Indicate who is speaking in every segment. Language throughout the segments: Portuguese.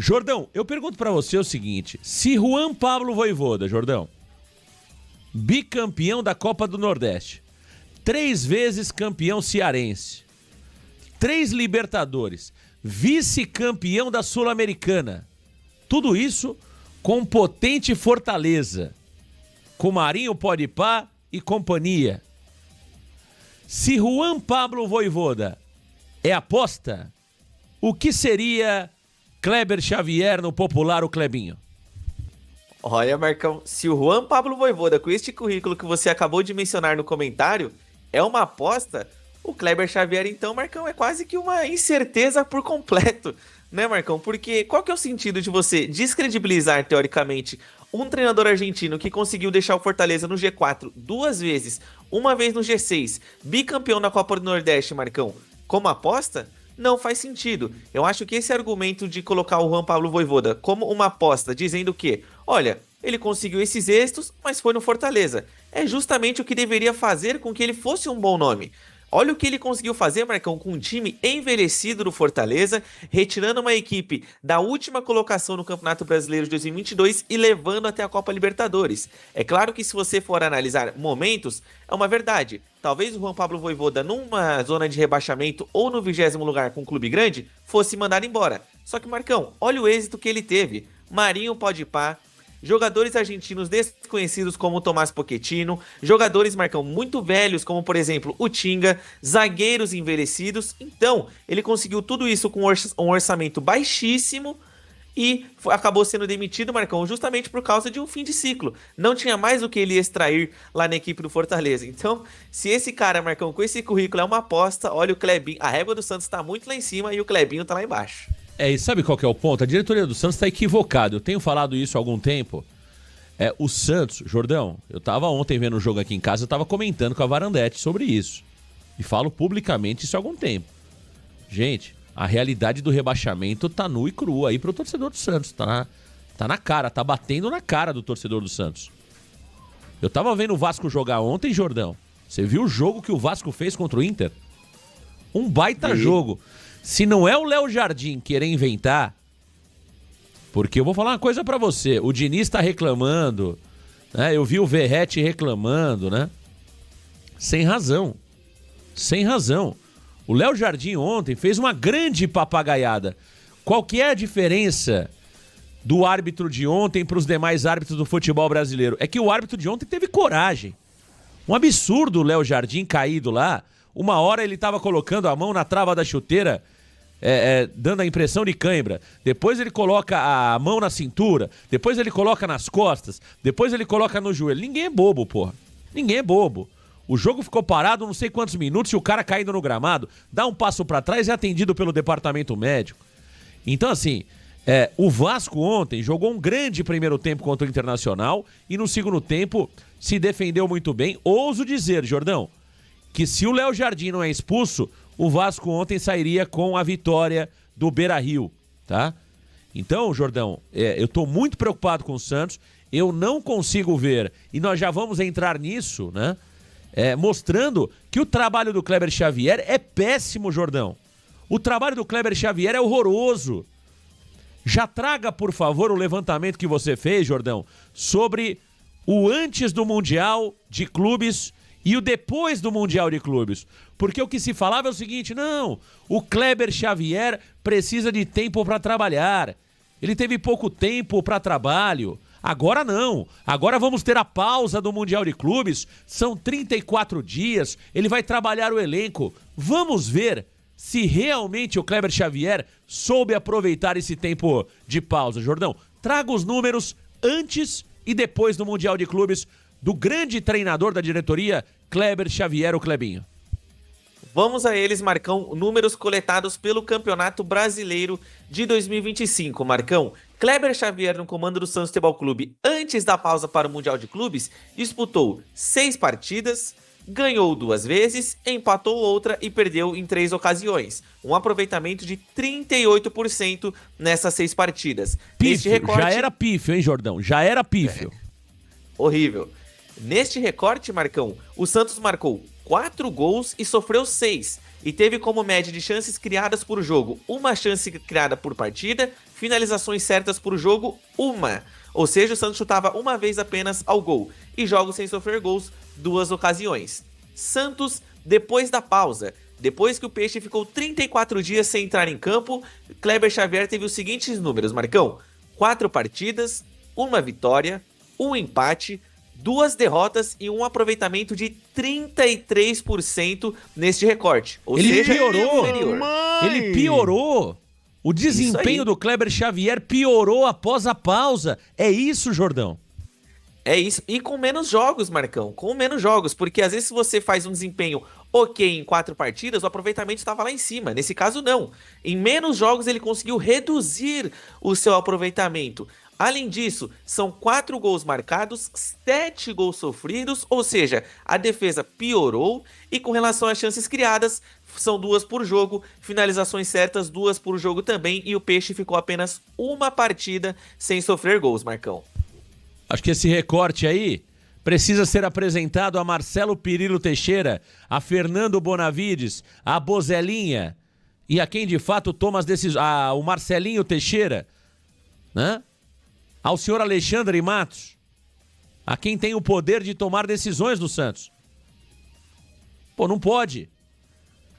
Speaker 1: Jordão, eu pergunto pra você o seguinte, se Juan Pablo Vojvoda, Jordão, bicampeão da Copa do Nordeste, 3 vezes campeão cearense, 3 Libertadores, vice-campeão da Sul-Americana, tudo isso com potente Fortaleza, com Marinho Podpah e companhia. Se Juan Pablo Vojvoda é aposta, o que seria Kleber Xavier no popular o Clebinho?
Speaker 2: Olha, Marcão, se o Juan Pablo Vojvoda, com este currículo que você acabou de mencionar no comentário, é uma aposta, o Kleber Xavier, então, Marcão, é quase que uma incerteza por completo, né, Marcão? Porque qual que é o sentido de você descredibilizar, teoricamente, um treinador argentino que conseguiu deixar o Fortaleza no G4 2 vezes, uma vez no G6, bicampeão na Copa do Nordeste, Marcão, como aposta? Não faz sentido. Eu acho que esse argumento de colocar o Juan Pablo Vojvoda como uma aposta, dizendo que, olha, ele conseguiu esses êxitos, mas foi no Fortaleza, é justamente o que deveria fazer com que ele fosse um bom nome. Olha o que ele conseguiu fazer, Marcão, com um time envelhecido do Fortaleza, retirando uma equipe da última colocação no Campeonato Brasileiro de 2022 e levando até a Copa Libertadores. É claro que se você for analisar momentos, é uma verdade. Talvez o Juan Pablo Vojvoda, numa zona de rebaixamento ou no 20º lugar com um clube grande, fosse mandado embora. Só que, Marcão, olha o êxito que ele teve. Marinho Podpah, jogadores argentinos desconhecidos como o Tomás Pochettino, jogadores, Marcão, muito velhos como, por exemplo, o Tinga, zagueiros envelhecidos. Então, ele conseguiu tudo isso com um orçamento baixíssimo e acabou sendo demitido, Marcão, justamente por causa de um fim de ciclo. Não tinha mais o que ele extrair lá na equipe do Fortaleza. Então, se esse cara, Marcão, com esse currículo é uma aposta, olha o Clebinho, a régua do Santos tá muito lá em cima e o Clebinho tá lá embaixo.
Speaker 1: E sabe qual que é o ponto? A diretoria do Santos está equivocada. Eu tenho falado isso há algum tempo. O Santos, Jordão, eu estava ontem vendo o jogo aqui em casa, eu estava comentando com a Varandete sobre isso. E falo publicamente isso há algum tempo. Gente, a realidade do rebaixamento tá nua e crua aí pro torcedor do Santos. Tá na cara, tá batendo na cara do torcedor do Santos. Eu tava vendo o Vasco jogar ontem, Jordão. Você viu o jogo que o Vasco fez contra o Inter? Um baita jogo. Se não é o Léo Jardim querer inventar, porque eu vou falar uma coisa pra você, o Diniz tá reclamando, né? Eu vi o Verratti reclamando, né? Sem razão. O Léo Jardim ontem fez uma grande papagaiada. Qual que é a diferença do árbitro de ontem pros demais árbitros do futebol brasileiro? É que o árbitro de ontem teve coragem. Um absurdo o Léo Jardim caído lá. Uma hora ele tava colocando a mão na trava da chuteira, dando a impressão de cãibra. Depois ele coloca a mão na cintura. Depois ele coloca nas costas. Depois ele coloca no joelho. Ninguém é bobo, porra. Ninguém é bobo. O jogo ficou parado não sei quantos minutos e o cara caindo no gramado, dá um passo pra trás e é atendido pelo departamento médico. Então, assim, o Vasco ontem jogou um grande primeiro tempo contra o Internacional e no segundo tempo se defendeu muito bem. Ouso dizer, Jordão, que se o Léo Jardim não é expulso, o Vasco ontem sairia com a vitória do Beira-Rio, tá? Então, Jordão, eu tô muito preocupado com o Santos, eu não consigo ver, e nós já vamos entrar nisso, né? Mostrando que o trabalho do Kleber Xavier é péssimo, Jordão. O trabalho do Kleber Xavier é horroroso. Já traga, por favor, o levantamento que você fez, Jordão, sobre o antes do Mundial de Clubes e o depois do Mundial de Clubes. Porque o que se falava é o seguinte, não, o Kleber Xavier precisa de tempo para trabalhar. Ele teve pouco tempo para trabalho. Agora não. Agora vamos ter a pausa do Mundial de Clubes. São 34 dias. Ele vai trabalhar o elenco. Vamos ver se realmente o Kleber Xavier soube aproveitar esse tempo de pausa. Jordão, traga os números antes e depois do Mundial de Clubes do grande treinador da diretoria, Kleber Xavier, o Clebinho.
Speaker 2: Vamos a eles, Marcão, números coletados pelo Campeonato Brasileiro de 2025, Marcão. Kleber Xavier, no comando do Santos Futebol Clube, antes da pausa para o Mundial de Clubes, disputou 6 partidas, ganhou 2 vezes, empatou outra e perdeu em 3 ocasiões. Um aproveitamento de 38% nessas 6 partidas.
Speaker 1: Pífio, recorte... já era pífio, hein, Jordão? Já era pífio.
Speaker 2: Horrível. Neste recorte, Marcão, o Santos marcou 4 gols e sofreu 6. E teve como média de chances criadas por jogo 1 chance criada por partida, finalizações certas por jogo, 1. Ou seja, o Santos chutava uma vez apenas ao gol. E jogos sem sofrer gols, 2 ocasiões. Santos, depois da pausa, depois que o Peixe ficou 34 dias sem entrar em campo, Kleber Xavier teve os seguintes números, Marcão: 4 partidas, 1 vitória, 1 empate, 2 derrotas e um aproveitamento de 33% neste recorte. Ou seja, inferior.
Speaker 1: Ele piorou. O desempenho do Kleber Xavier piorou após a pausa. É isso, Jordão.
Speaker 2: É isso. E com menos jogos, Marcão. Com menos jogos. Porque às vezes se você faz um desempenho ok em 4 partidas, o aproveitamento estava lá em cima. Nesse caso, não. Em menos jogos, ele conseguiu reduzir o seu aproveitamento. Além disso, são 4 gols marcados, 7 gols sofridos, ou seja, a defesa piorou. E com relação às chances criadas, são 2 por jogo, finalizações certas, 2 por jogo também. E o Peixe ficou apenas 1 partida sem sofrer gols, Marcão.
Speaker 1: Acho que esse recorte aí precisa ser apresentado a Marcelo Pirillo Teixeira, a Fernando Bonavides, a Bozelinha e a quem de fato toma as decisões, o Marcelinho Teixeira, né? Ao senhor Alexandre Matos, a quem tem o poder de tomar decisões do Santos. Pô, não pode.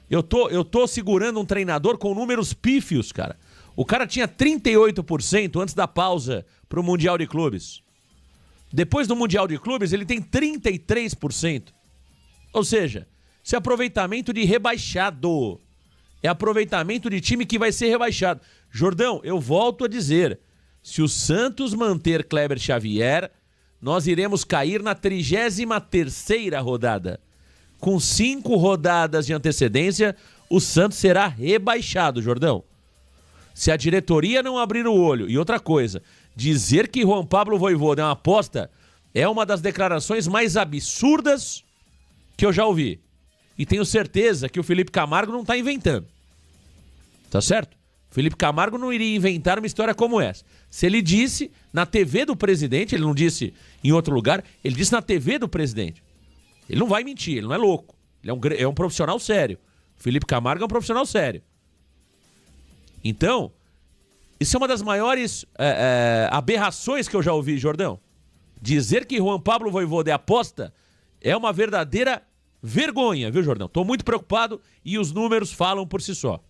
Speaker 1: Eu tô segurando um treinador com números pífios, cara. O cara tinha 38% antes da pausa pro Mundial de Clubes. Depois do Mundial de Clubes, ele tem 33%. Ou seja, esse é aproveitamento de rebaixado. É aproveitamento de time que vai ser rebaixado. Jordão, eu volto a dizer, se o Santos manter Kleber Xavier, nós iremos cair na 33ª rodada. Com 5 rodadas de antecedência, o Santos será rebaixado, Jordão. Se a diretoria não abrir o olho, e outra coisa, dizer que Juan Pablo Vojvoda é uma aposta é uma das declarações mais absurdas que eu já ouvi. E tenho certeza que o Felipe Camargo não está inventando. Tá certo? Felipe Camargo não iria inventar uma história como essa. Se ele disse na TV do presidente, ele não disse em outro lugar, ele disse na TV do presidente. Ele não vai mentir, ele não é louco. Ele é um profissional sério. O Felipe Camargo é um profissional sério. Então, isso é uma das maiores aberrações que eu já ouvi, Jordão. Dizer que Juan Pablo Vojvoda é aposta é uma verdadeira vergonha, viu, Jordão? Tô muito preocupado e os números falam por si só.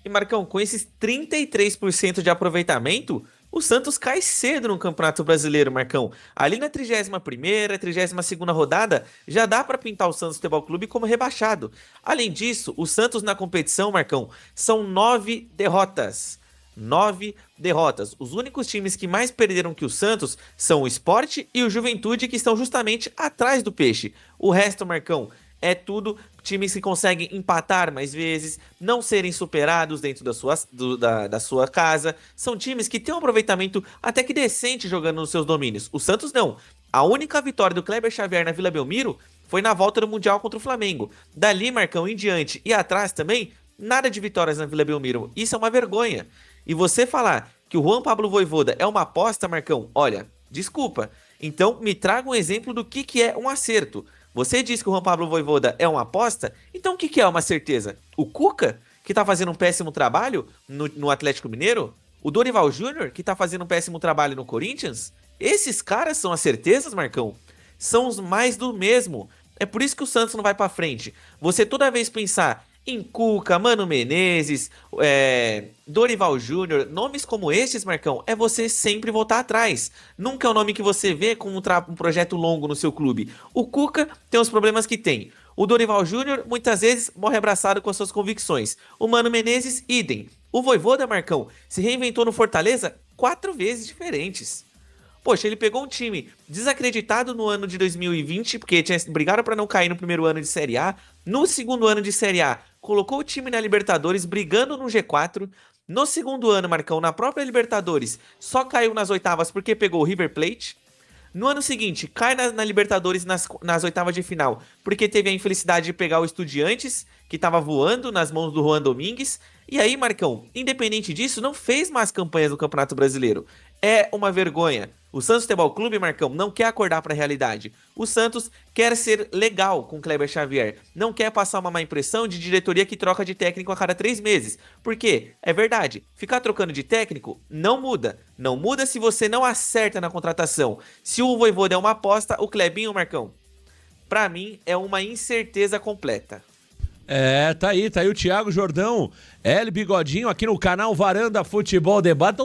Speaker 2: E, Marcão, com esses 33% de aproveitamento, o Santos cai cedo no Campeonato Brasileiro, Marcão. Ali na 31ª, 32ª rodada, já dá para pintar o Santos Futebol Clube como rebaixado. Além disso, o Santos na competição, Marcão, são 9 derrotas. 9 derrotas. Os únicos times que mais perderam que o Santos são o Sport e o Juventude, que estão justamente atrás do Peixe. O resto, Marcão, é tudo times que conseguem empatar mais vezes, não serem superados dentro da sua casa. São times que têm um aproveitamento até que decente jogando nos seus domínios. O Santos não. A única vitória do Kleber Xavier na Vila Belmiro foi na volta do Mundial contra o Flamengo. Dali, Marcão, em diante e atrás também, nada de vitórias na Vila Belmiro. Isso é uma vergonha. E você falar que o Juan Pablo Vojvoda é uma aposta, Marcão, olha, desculpa. Então me traga um exemplo do que é um acerto. Você diz que o Juan Pablo Vojvoda é uma aposta, então o que é uma certeza? O Cuca, que tá fazendo um péssimo trabalho no Atlético Mineiro? O Dorival Júnior, que tá fazendo um péssimo trabalho no Corinthians? Esses caras são as certezas, Marcão? São os mais do mesmo. É por isso que o Santos não vai pra frente. Você toda vez pensar em Cuca, Mano Menezes, Dorival Júnior, nomes como estes, Marcão, é você sempre voltar atrás. Nunca é um nome que você vê com um projeto longo no seu clube. O Cuca tem os problemas que tem. O Dorival Júnior, muitas vezes, morre abraçado com as suas convicções. O Mano Menezes, idem. O Vojvoda, Marcão, se reinventou no Fortaleza 4 vezes diferentes. Poxa, ele pegou um time desacreditado no ano de 2020, porque brigaram para não cair no primeiro ano de Série A. No segundo ano de Série A, colocou o time na Libertadores, brigando no G4. No segundo ano, Marcão, na própria Libertadores, só caiu nas oitavas porque pegou o River Plate. No ano seguinte, cai na Libertadores nas oitavas de final, porque teve a infelicidade de pegar o Estudiantes, que estava voando nas mãos do Juan Domingues. E aí, Marcão, independente disso, não fez mais campanhas no Campeonato Brasileiro. É uma vergonha. O Santos Futebol Clube, Marcão, não quer acordar para a realidade. O Santos quer ser legal com Kleber Xavier. Não quer passar uma má impressão de diretoria que troca de técnico a cada 3 meses. Por quê? É verdade. Ficar trocando de técnico não muda. Não muda se você não acerta na contratação. Se o Vojvoda é uma aposta, o Clebinho, Marcão, pra mim é uma incerteza completa.
Speaker 1: Tá aí o Thiago Jordão, L Bigodinho aqui no canal Varanda Futebol Debate.